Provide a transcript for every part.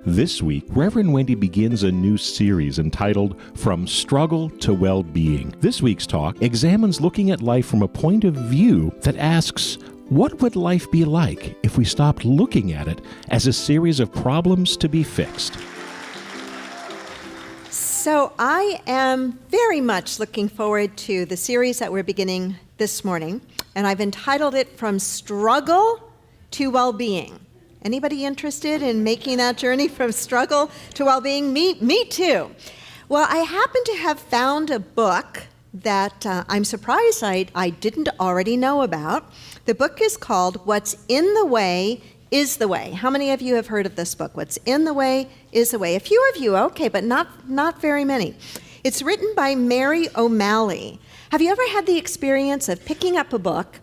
This week, Reverend Wendy begins a new series entitled From Struggle to Well-Being. This week's talk examines looking at life from a point of view that asks, what would life be like if we stopped looking at it as a series of problems to be fixed? So I am very much looking forward to the series that we're beginning this morning, and I've entitled it From Struggle to Well-Being. Anybody interested in making that journey from struggle to well-being? Me too. Well, I happen to have found a book that I'm surprised I didn't already know about. The book is called What's in the Way is the Way. How many of you have heard of this book? What's in the Way is the Way. A few of you, okay, but not very many. It's written by Mary O'Malley. Have you ever had the experience of picking up a book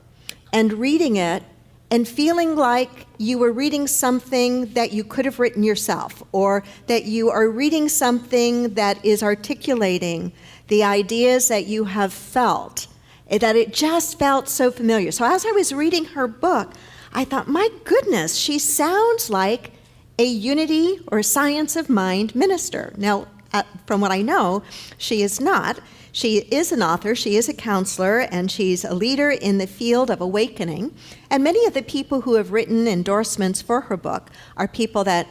and reading it and feeling like you were reading something that you could have written yourself, or that you are reading something that is articulating the ideas that you have felt, that it just felt so familiar? So as I was reading her book, I thought, my goodness, she sounds like a unity or science of mind minister. Now, from what I know, she is not. She is an author, she is a counselor, and she's a leader in the field of awakening. And many of the people who have written endorsements for her book are people that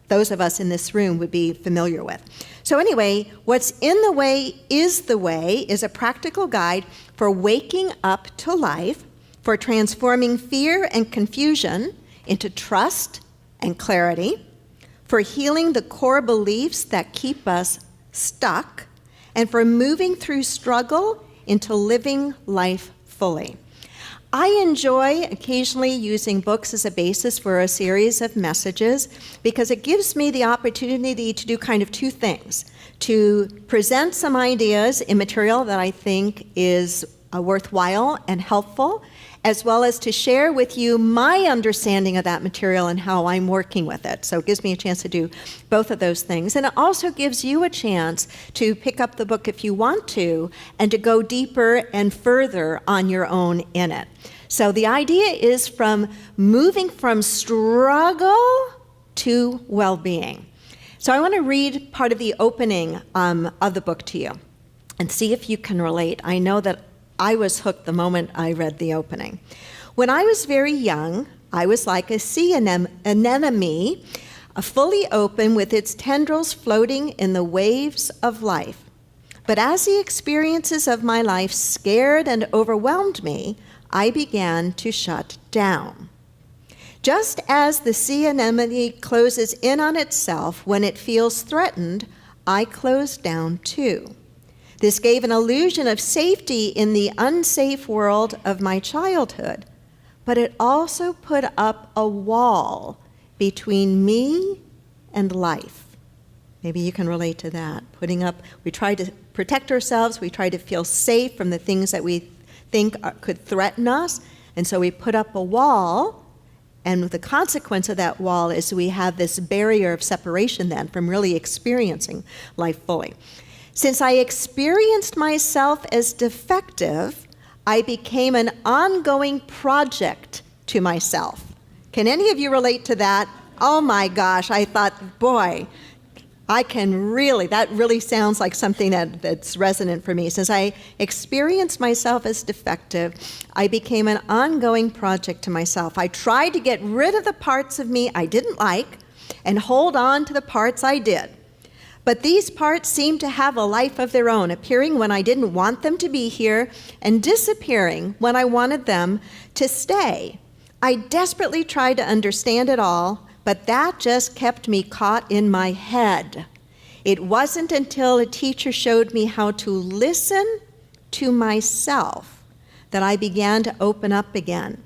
those of us in this room would be familiar with. So anyway, What's in the Way is a practical guide for waking up to life, for transforming fear and confusion into trust and clarity, for healing the core beliefs that keep us stuck, and for moving through struggle into living life fully. I enjoy occasionally using books as a basis for a series of messages because it gives me the opportunity to do kind of two things: to present some ideas in material that I think is worthwhile and helpful, as well as to share with you my understanding of that material and how I'm working with it. So it gives me a chance to do both of those things. And it also gives you a chance to pick up the book if you want to, and to go deeper and further on your own in it. So the idea is from moving from struggle to well-being. So I want to read part of the opening of the book to you and see if you can relate. I know that I was hooked the moment I read the opening. When I was very young, I was like a sea anemone, fully open with its tendrils floating in the waves of life. But as the experiences of my life scared and overwhelmed me, I began to shut down. Just as the sea anemone closes in on itself when it feels threatened, I closed down too. This gave an illusion of safety in the unsafe world of my childhood, but it also put up a wall between me and life. Maybe you can relate to that. We try to protect ourselves, we try to feel safe from the things that we think could threaten us, and so we put up a wall, and the consequence of that wall is we have this barrier of separation then from really experiencing life fully. Since I experienced myself as defective, I became an ongoing project to myself. Can any of you relate to that? Oh my gosh, I thought, boy, that really sounds like something that's resonant for me. Since I experienced myself as defective, I became an ongoing project to myself. I tried to get rid of the parts of me I didn't like and hold on to the parts I did. But these parts seemed to have a life of their own, appearing when I didn't want them to be here and disappearing when I wanted them to stay. I desperately tried to understand it all, but that just kept me caught in my head. It wasn't until a teacher showed me how to listen to myself that I began to open up again.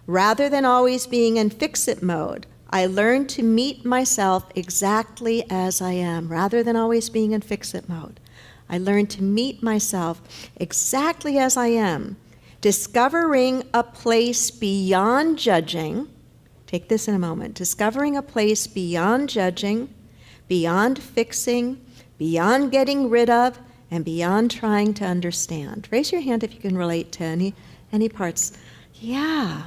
Rather than always being in fix-it mode, I learned to meet myself exactly as I am. Rather than always being in fix-it mode, I learned to meet myself exactly as I am, discovering a place beyond judging. Take this in a moment. Discovering a place beyond judging, beyond fixing, beyond getting rid of, and beyond trying to understand. Raise your hand if you can relate to any parts. Yeah,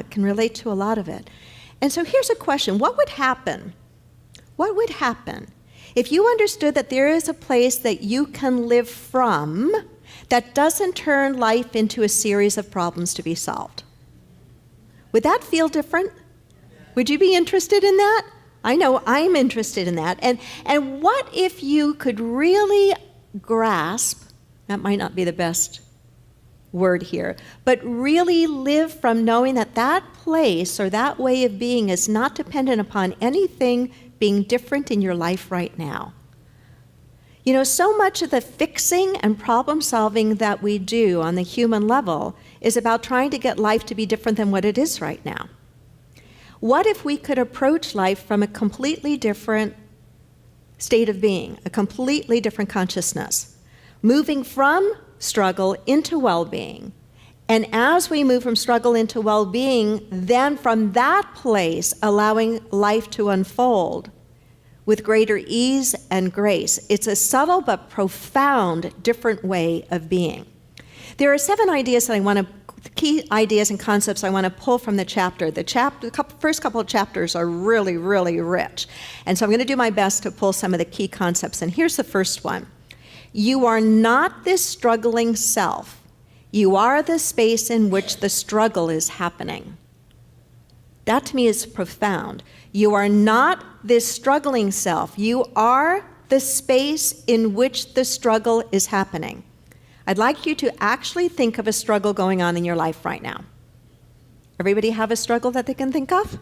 can relate to a lot of it. And so here's a question. What would happen what would happen if you understood that there is a place that you can live from that doesn't turn life into a series of problems to be solved? Would that feel different? Would you be interested in that? I know I'm interested in that. And what if you could really grasp, that might not be the best word here, but really live from knowing that that place or that way of being is not dependent upon anything being different in your life right now. You know, so much of the fixing and problem solving that we do on the human level is about trying to get life to be different than what it is right now. What if we could approach life from a completely different state of being, a completely different consciousness, moving from struggle into well-being? And as we move from struggle into well-being, then from that place, allowing life to unfold with greater ease and grace. It's a subtle but profound different way of being. There are 7 ideas that key ideas and concepts I want to pull from the chapter. The first couple of chapters are really, really rich. And so I'm going to do my best to pull some of the key concepts. And here's the first one. You are not this struggling self. You are the space in which the struggle is happening. That to me is profound. You are not this struggling self. You are the space in which the struggle is happening. I'd like you to actually think of a struggle going on in your life right now. Everybody have a struggle that they can think of?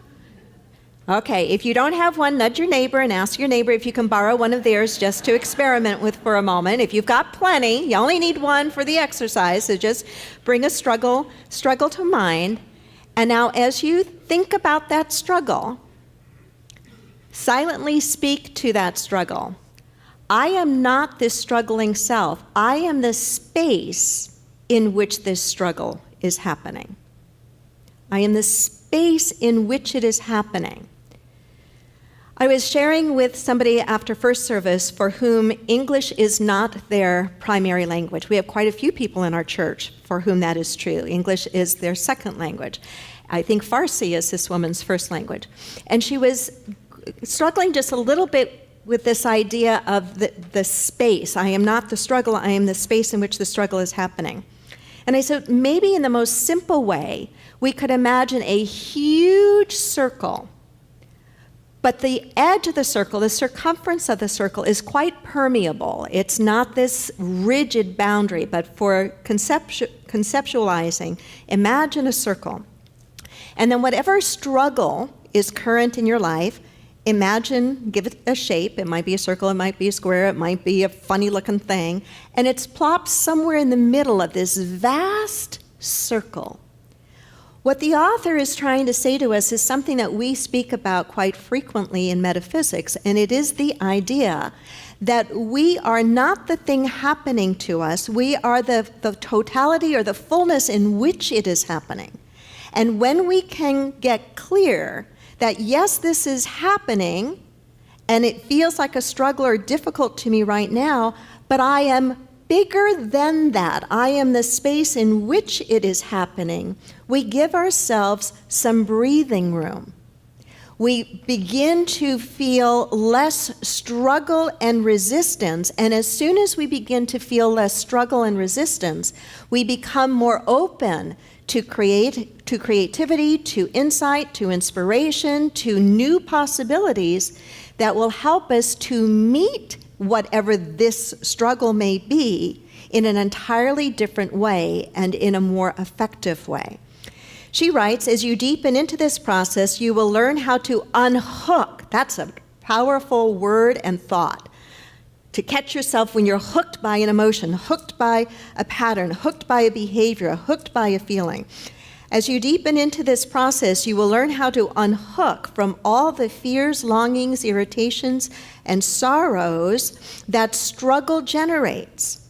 Okay, if you don't have one, nudge your neighbor and ask your neighbor if you can borrow one of theirs just to experiment with for a moment. If you've got plenty, you only need one for the exercise, so just bring a struggle to mind. And now as you think about that struggle, silently speak to that struggle. I am not this struggling self. I am the space in which this struggle is happening. I am the space in which it is happening. I was sharing with somebody after first service for whom English is not their primary language. We have quite a few people in our church for whom that is true. English is their second language. I think Farsi is this woman's first language. And she was struggling just a little bit with this idea of the space. I am not the struggle, I am the space in which the struggle is happening. And I said, maybe in the most simple way, we could imagine a huge circle, but the edge of the circle, the circumference of the circle is quite permeable. It's not this rigid boundary, but for conceptualizing, imagine a circle. And then whatever struggle is current in your life, imagine, give it a shape. It might be a circle, it might be a square, it might be a funny-looking thing, and it's plopped somewhere in the middle of this vast circle. What the author is trying to say to us is something that we speak about quite frequently in metaphysics, and it is the idea that we are not the thing happening to us, we are the totality or the fullness in which it is happening. And when we can get clear that yes, this is happening, and it feels like a struggle or difficult to me right now, but I am bigger than that. I am the space in which it is happening. We give ourselves some breathing room. We begin to feel less struggle and resistance, and as soon as we begin to feel less struggle and resistance, we become more open to creativity, to insight, to inspiration, to new possibilities that will help us to meet whatever this struggle may be in an entirely different way and in a more effective way. She writes, as you deepen into this process, you will learn how to unhook. That's a powerful word and thought. To catch yourself when you're hooked by an emotion, hooked by a pattern, hooked by a behavior, hooked by a feeling. As you deepen into this process, you will learn how to unhook from all the fears, longings, irritations, and sorrows that struggle generates.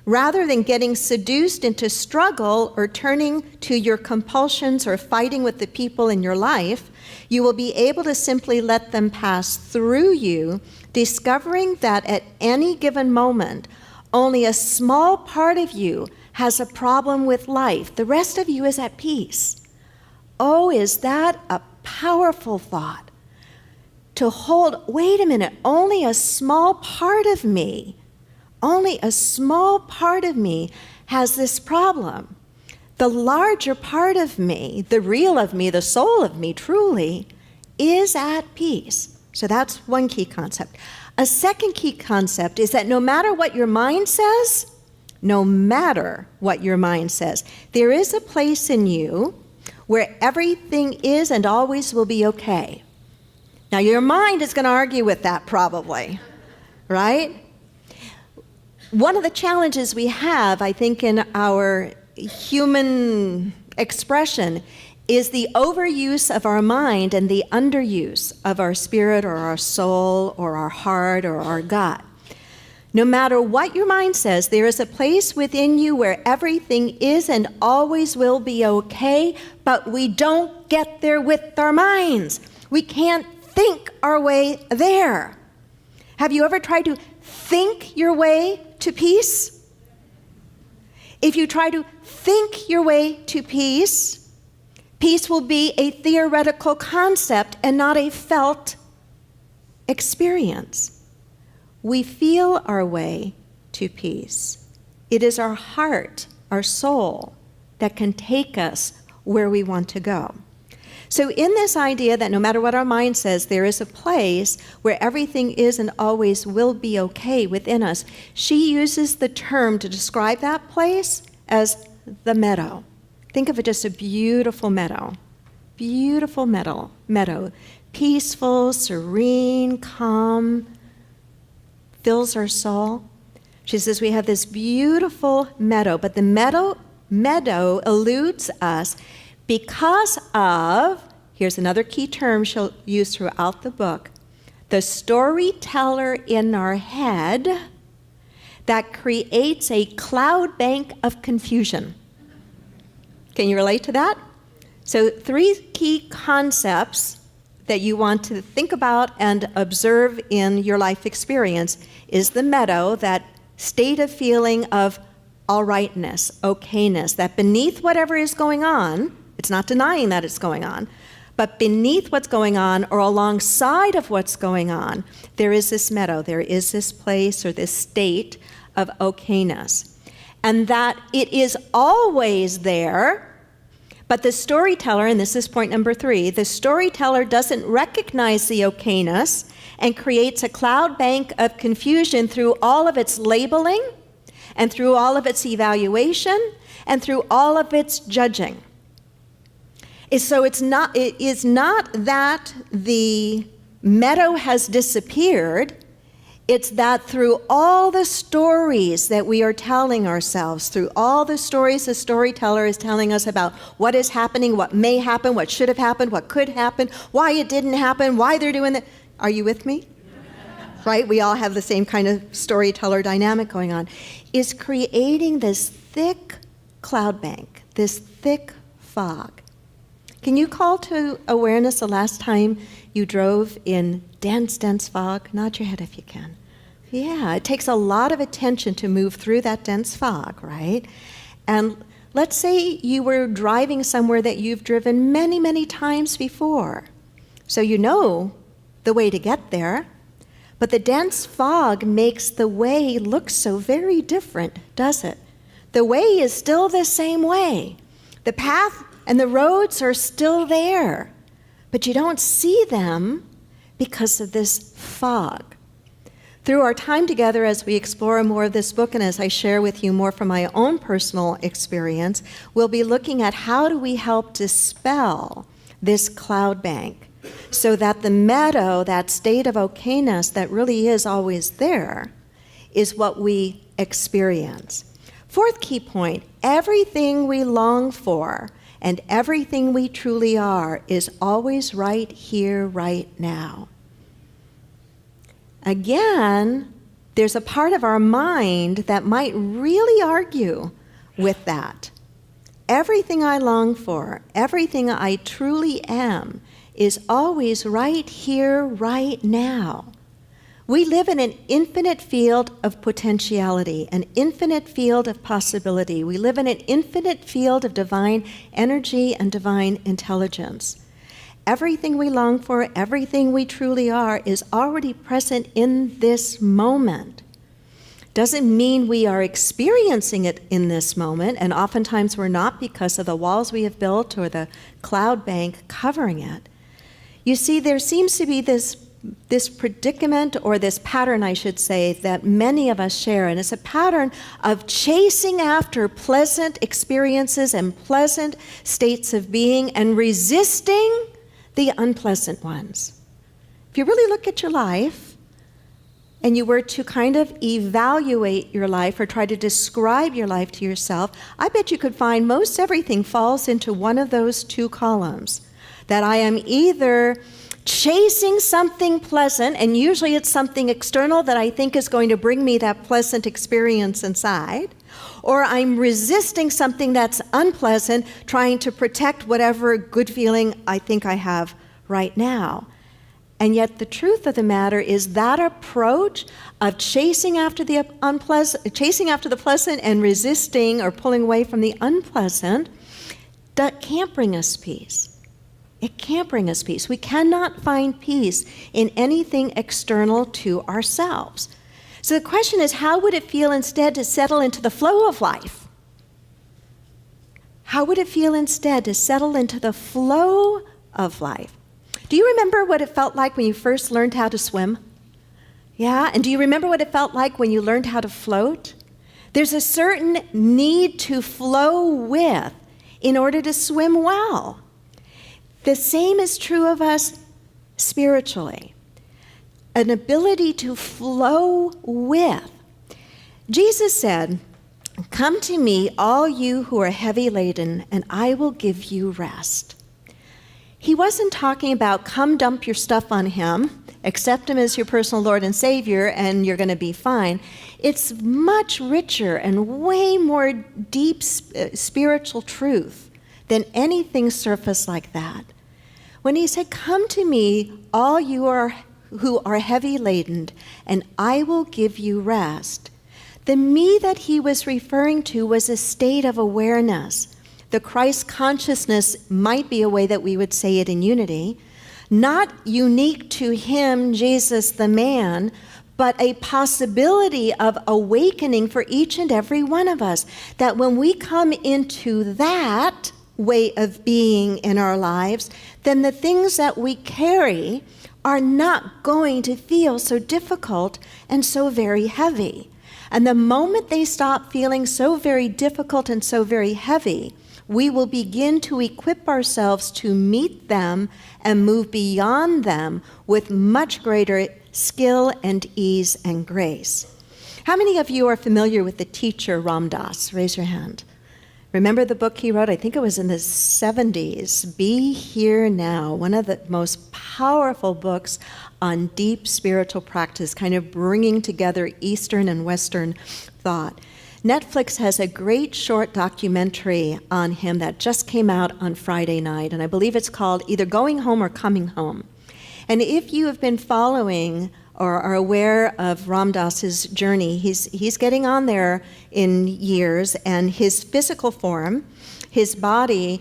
Rather than getting seduced into struggle or turning to your compulsions or fighting with the people in your life, you will be able to simply let them pass through you, discovering that at any given moment, only a small part of you has a problem with life. The rest of you is at peace. Oh, is that a powerful thought? to hold, wait a minute, only a small part of me has this problem. The larger part of me, the real of me, the soul of me truly, is at peace. So that's one key concept. A second key concept is that no matter what your mind says, there is a place in you where everything is and always will be okay. Now, your mind is going to argue with that probably, right? One of the challenges we have, I think, in our human expression is the overuse of our mind and the underuse of our spirit or our soul or our heart or our gut. No matter what your mind says, there is a place within you where everything is and always will be okay, but we don't get there with our minds. We can't think our way there. Have you ever tried to think your way to peace? If you try to think your way to peace, peace will be a theoretical concept and not a felt experience. We feel our way to peace. It is our heart, our soul, that can take us where we want to go. So in this idea that no matter what our mind says, there is a place where everything is and always will be okay within us, she uses the term to describe that place as the meadow. Think of it as a beautiful meadow. Beautiful meadow. Peaceful, serene, calm, fills our soul. She says we have this beautiful meadow, but the meadow eludes us because of, here's another key term she'll use throughout the book, the storyteller in our head that creates a cloud bank of confusion. Can you relate to that? So 3 key concepts that you want to think about and observe in your life experience is the meadow, that state of feeling of all rightness, okayness, that beneath whatever is going on, it's not denying that it's going on, but beneath what's going on or alongside of what's going on, there is this meadow, there is this place or this state of okayness. And that it is always there, but the storyteller, and this is point number 3, the storyteller doesn't recognize the okayness and creates a cloud bank of confusion through all of its labeling and through all of its evaluation and through all of its judging. So it is not that the meadow has disappeared. It's that through all the stories that we are telling ourselves, through all the stories the storyteller is telling us about what is happening, what may happen, what should have happened, what could happen, why it didn't happen, why they're doing that. Are you with me? Right? We all have the same kind of storyteller dynamic going on. Is creating this thick cloud bank, this thick fog. Can you call to awareness the last time you drove in dense fog? Nod your head if you can. Yeah, it takes a lot of attention to move through that dense fog, right? And let's say you were driving somewhere that you've driven many times before. So you know the way to get there, but the dense fog makes the way look so very different, does it? The way is still the same way. The path and the roads are still there, but you don't see them because of this fog. Through our time together as we explore more of this book and as I share with you more from my own personal experience, we'll be looking at how do we help dispel this cloud bank so that the meadow, that state of okayness that really is always there, is what we experience. 4th key point, everything we long for and everything we truly are is always right here, right now. Again, there's a part of our mind that might really argue with that. Everything I long for, everything I truly am, is always right here, right now. We live in an infinite field of potentiality, an infinite field of possibility. We live in an infinite field of divine energy and divine intelligence. Everything we long for, everything we truly are, is already present in this moment. Doesn't mean we are experiencing it in this moment, and oftentimes we're not because of the walls we have built or the cloud bank covering it. You see, there seems to be this predicament, or this pattern, I should say, that many of us share, and it's a pattern of chasing after pleasant experiences and pleasant states of being and resisting the unpleasant ones. If you really look at your life and you were to kind of evaluate your life or try to describe your life to yourself, I bet you could find most everything falls into one of those two columns. That I am either chasing something pleasant, and usually it's something external that I think is going to bring me that pleasant experience inside, or I'm resisting something that's unpleasant, trying to protect whatever good feeling I think I have right now. And yet the truth of the matter is that approach of chasing after the pleasant and resisting or pulling away from the unpleasant, that can't bring us peace. It can't bring us peace. We cannot find peace in anything external to ourselves. So the question is, how would it feel instead to settle into the flow of life? How would it feel instead to settle into the flow of life? Do you remember what it felt like when you first learned how to swim? Yeah, and do you remember what it felt like when you learned how to float? There's a certain need to flow with in order to swim well. The same is true of us spiritually. An ability to flow with. Jesus said, "Come to me, all you who are heavy laden, and I will give you rest." He wasn't talking about come dump your stuff on him, accept him as your personal Lord and Savior, and you're going to be fine. It's much richer and way more deep spiritual truth than anything surface like that. When he said, "Come to me, all you who are heavy laden, and I will give you rest," the me that he was referring to was a state of awareness. The Christ consciousness might be a way that we would say it in unity, not unique to him, Jesus the man, but a possibility of awakening for each and every one of us, that when we come into that way of being in our lives, then the things that we carry are not going to feel so difficult and so very heavy. And the moment they stop feeling so very difficult and so very heavy, we will begin to equip ourselves to meet them and move beyond them with much greater skill and ease and grace. How many of you are familiar with the teacher Ram Dass? Raise your hand. Remember the book he wrote? I think it was in the 70s, Be Here Now, one of the most powerful books on deep spiritual practice, kind of bringing together Eastern and Western thought. Netflix has a great short documentary on him that just came out on Friday night, and I believe it's called either Going Home or Coming Home. And if you have been following or are aware of Ram Dass's journey, he's getting on there in years, and his physical form, his body,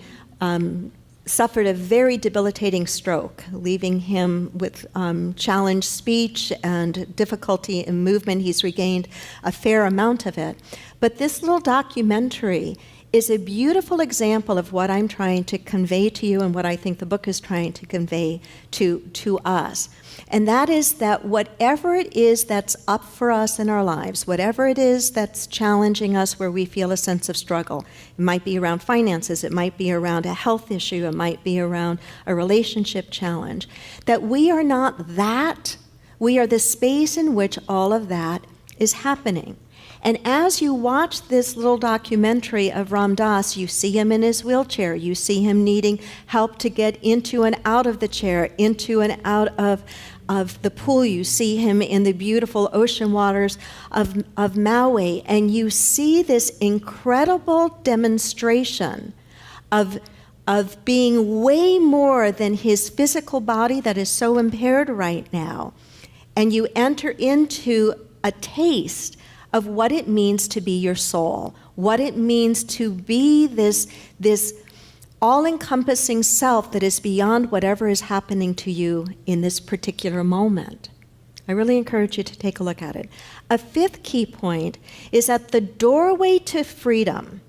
suffered a very debilitating stroke, leaving him with challenged speech and difficulty in movement. He's regained a fair amount of it. But this little documentary is a beautiful example of what I'm trying to convey to you and what I think the book is trying to convey to us. And that is that whatever it is that's up for us in our lives, whatever it is that's challenging us where we feel a sense of struggle, it might be around finances, it might be around a health issue, it might be around a relationship challenge, that we are not that, we are the space in which all of that is happening. And as you watch this little documentary of Ram Dass, you see him in his wheelchair. You see him needing help to get into and out of the chair, into and out of the pool. You see him in the beautiful ocean waters of Maui. And you see this incredible demonstration of being way more than his physical body that is so impaired right now. And you enter into a taste of what it means to be your soul, what it means to be this all-encompassing self that is beyond whatever is happening to you in this particular moment. I really encourage you to take a look at it. A fifth key point is that the doorway to freedom,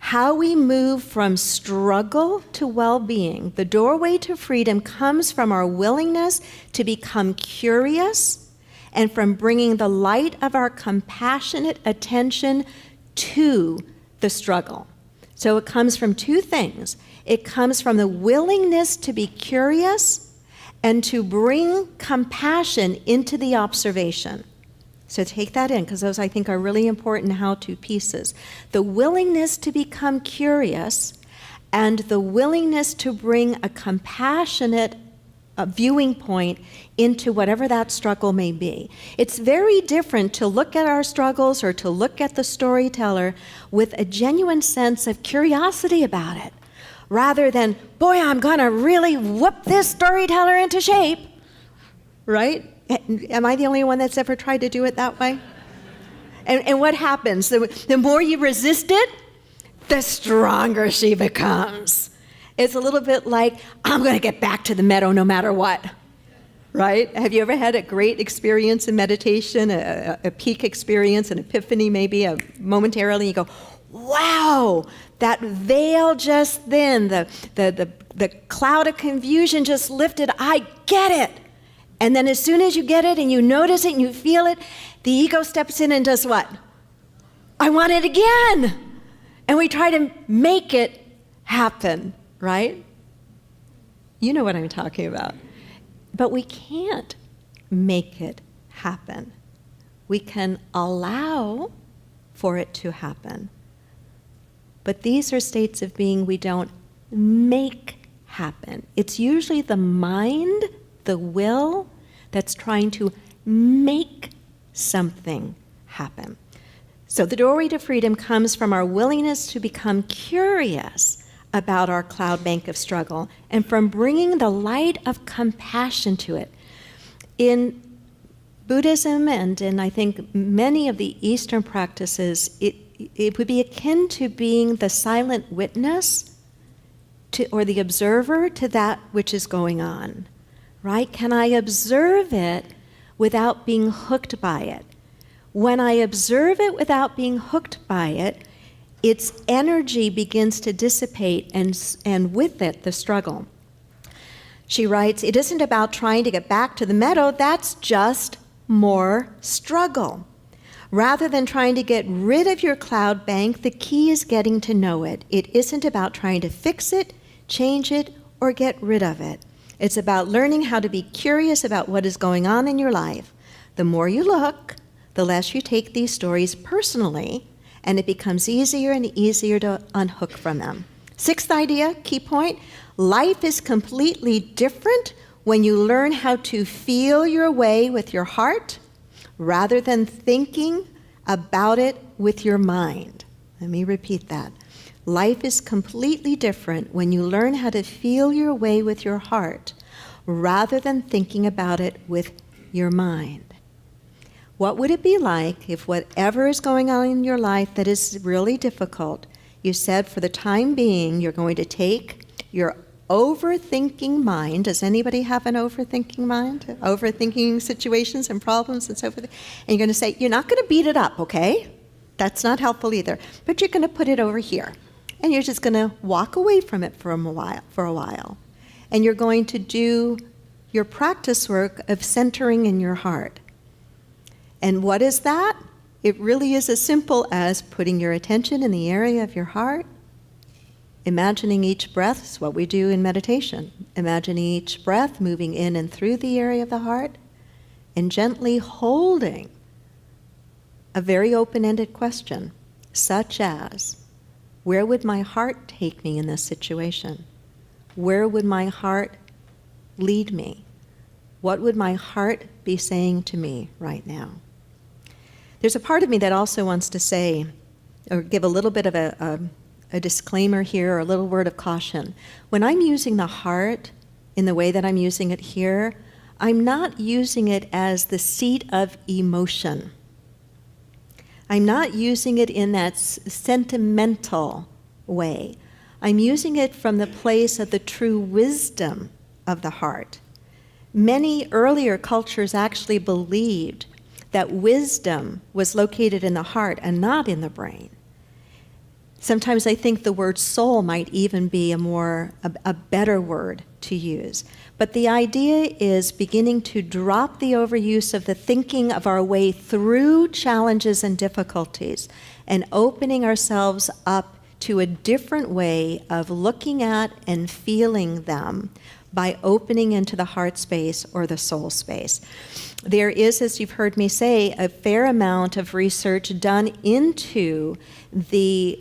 how we move from struggle to well-being, the doorway to freedom comes from our willingness to become curious and from bringing the light of our compassionate attention to the struggle. So it comes from two things. It comes from the willingness to be curious and to bring compassion into the observation. So take that in, because those I think are really important how-to pieces. The willingness to become curious and the willingness to bring a compassionate viewing point into whatever that struggle may be. It's very different to look at our struggles or to look at the storyteller with a genuine sense of curiosity about it, rather than, boy, I'm going to really whoop this storyteller into shape, right? Am I the only one that's ever tried to do it that way? And what happens? The more you resist it, the stronger she becomes. It's a little bit like, I'm going to get back to the meadow no matter what, right? Have you ever had a great experience in meditation, a peak experience, an epiphany maybe, momentarily, you go, wow, that veil just then, the cloud of confusion just lifted, I get it. And then as soon as you get it and you notice it and you feel it, the ego steps in and does what? I want it again. And we try to make it happen, right? You know what I'm talking about. But we can't make it happen. We can allow for it to happen. But these are states of being we don't make happen. It's usually the mind, the will, that's trying to make something happen. So the doorway to freedom comes from our willingness to become curious about our cloud bank of struggle and from bringing the light of compassion to it. In Buddhism and in I think many of the Eastern practices, it would be akin to being the silent witness to, or the observer to that which is going on. Right? Can I observe it without being hooked by it? When I observe it without being hooked by it, its energy begins to dissipate and with it, the struggle. She writes, it isn't about trying to get back to the meadow, that's just more struggle. Rather than trying to get rid of your cloud bank, the key is getting to know it. It isn't about trying to fix it, change it, or get rid of it. It's about learning how to be curious about what is going on in your life. The more you look, the less you take these stories personally, and it becomes easier and easier to unhook from them. Sixth idea, key point, life is completely different when you learn how to feel your way with your heart rather than thinking about it with your mind. Let me repeat that. Life is completely different when you learn how to feel your way with your heart rather than thinking about it with your mind. What would it be like if whatever is going on in your life that is really difficult, you said for the time being you're going to take your overthinking mind. Does anybody have an overthinking mind? Overthinking situations and problems and so forth. And you're going to say, you're not going to beat it up, okay? That's not helpful either. But you're going to put it over here. And you're just going to walk away from it for a while. And you're going to do your practice work of centering in your heart. And what is that? It really is as simple as putting your attention in the area of your heart, imagining each breath is what we do in meditation. Imagining each breath moving in and through the area of the heart, and gently holding a very open-ended question, such as, where would my heart take me in this situation? Where would my heart lead me? What would my heart be saying to me right now? There's a part of me that also wants to say, or give a little bit of a disclaimer here, or a little word of caution. When I'm using the heart in the way that I'm using it here, I'm not using it as the seat of emotion. I'm not using it in that sentimental way. I'm using it from the place of the true wisdom of the heart. Many earlier cultures actually believed that wisdom was located in the heart and not in the brain. Sometimes I think the word soul might even be a better word to use. But the idea is beginning to drop the overuse of the thinking of our way through challenges and difficulties and opening ourselves up to a different way of looking at and feeling them by opening into the heart space or the soul space. There is, as you've heard me say, a fair amount of research done into the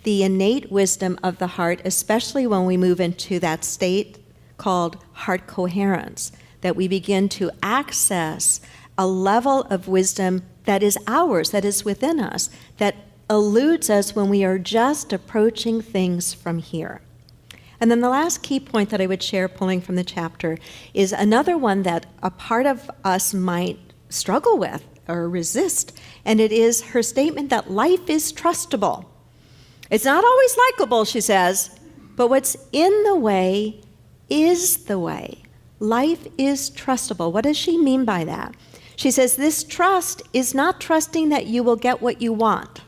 innate wisdom of the heart, especially when we move into that state called heart coherence, that we begin to access a level of wisdom that is ours, that is within us, that eludes us when we are just approaching things from here. And then the last key point that I would share, pulling from the chapter, is another one that a part of us might struggle with or resist, and it is her statement that life is trustable. It's not always likable, she says, but what's in the way is the way. Life is trustable. What does she mean by that? She says this trust is not trusting that you will get what you want.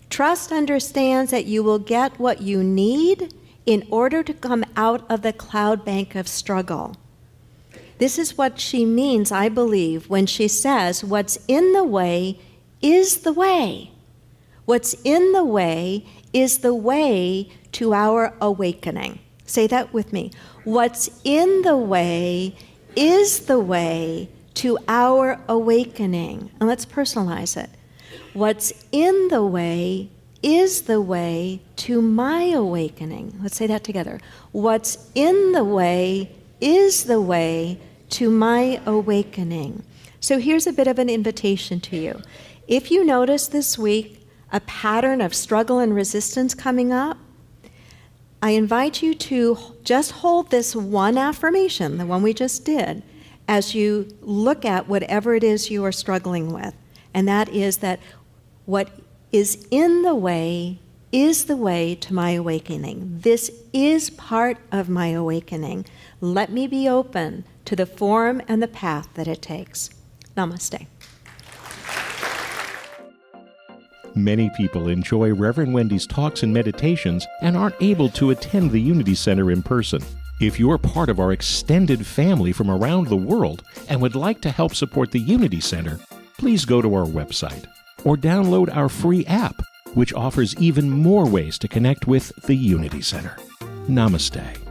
Trust understands that you will get what you need in order to come out of the cloud bank of struggle. This is what she means, I believe, when she says what's in the way is the way. What's in the way is the way to our awakening. Say that with me. What's in the way is the way to our awakening. And let's personalize it. What's in the way is the way to my awakening. Let's say that together. What's in the way is the way to my awakening. So here's a bit of an invitation to you. If you notice this week a pattern of struggle and resistance coming up, I invite you to just hold this one affirmation, the one we just did, as you look at whatever it is you are struggling with. And that is that what is in the way is the way to my awakening. This is part of my awakening. Let me be open to the form and the path that it takes. Namaste. Many people enjoy Reverend Wendy's talks and meditations and aren't able to attend the Unity Center in person. If you're part of our extended family from around the world and would like to help support the Unity Center, please go to our website or download our free app, which offers even more ways to connect with the Unity Center. Namaste.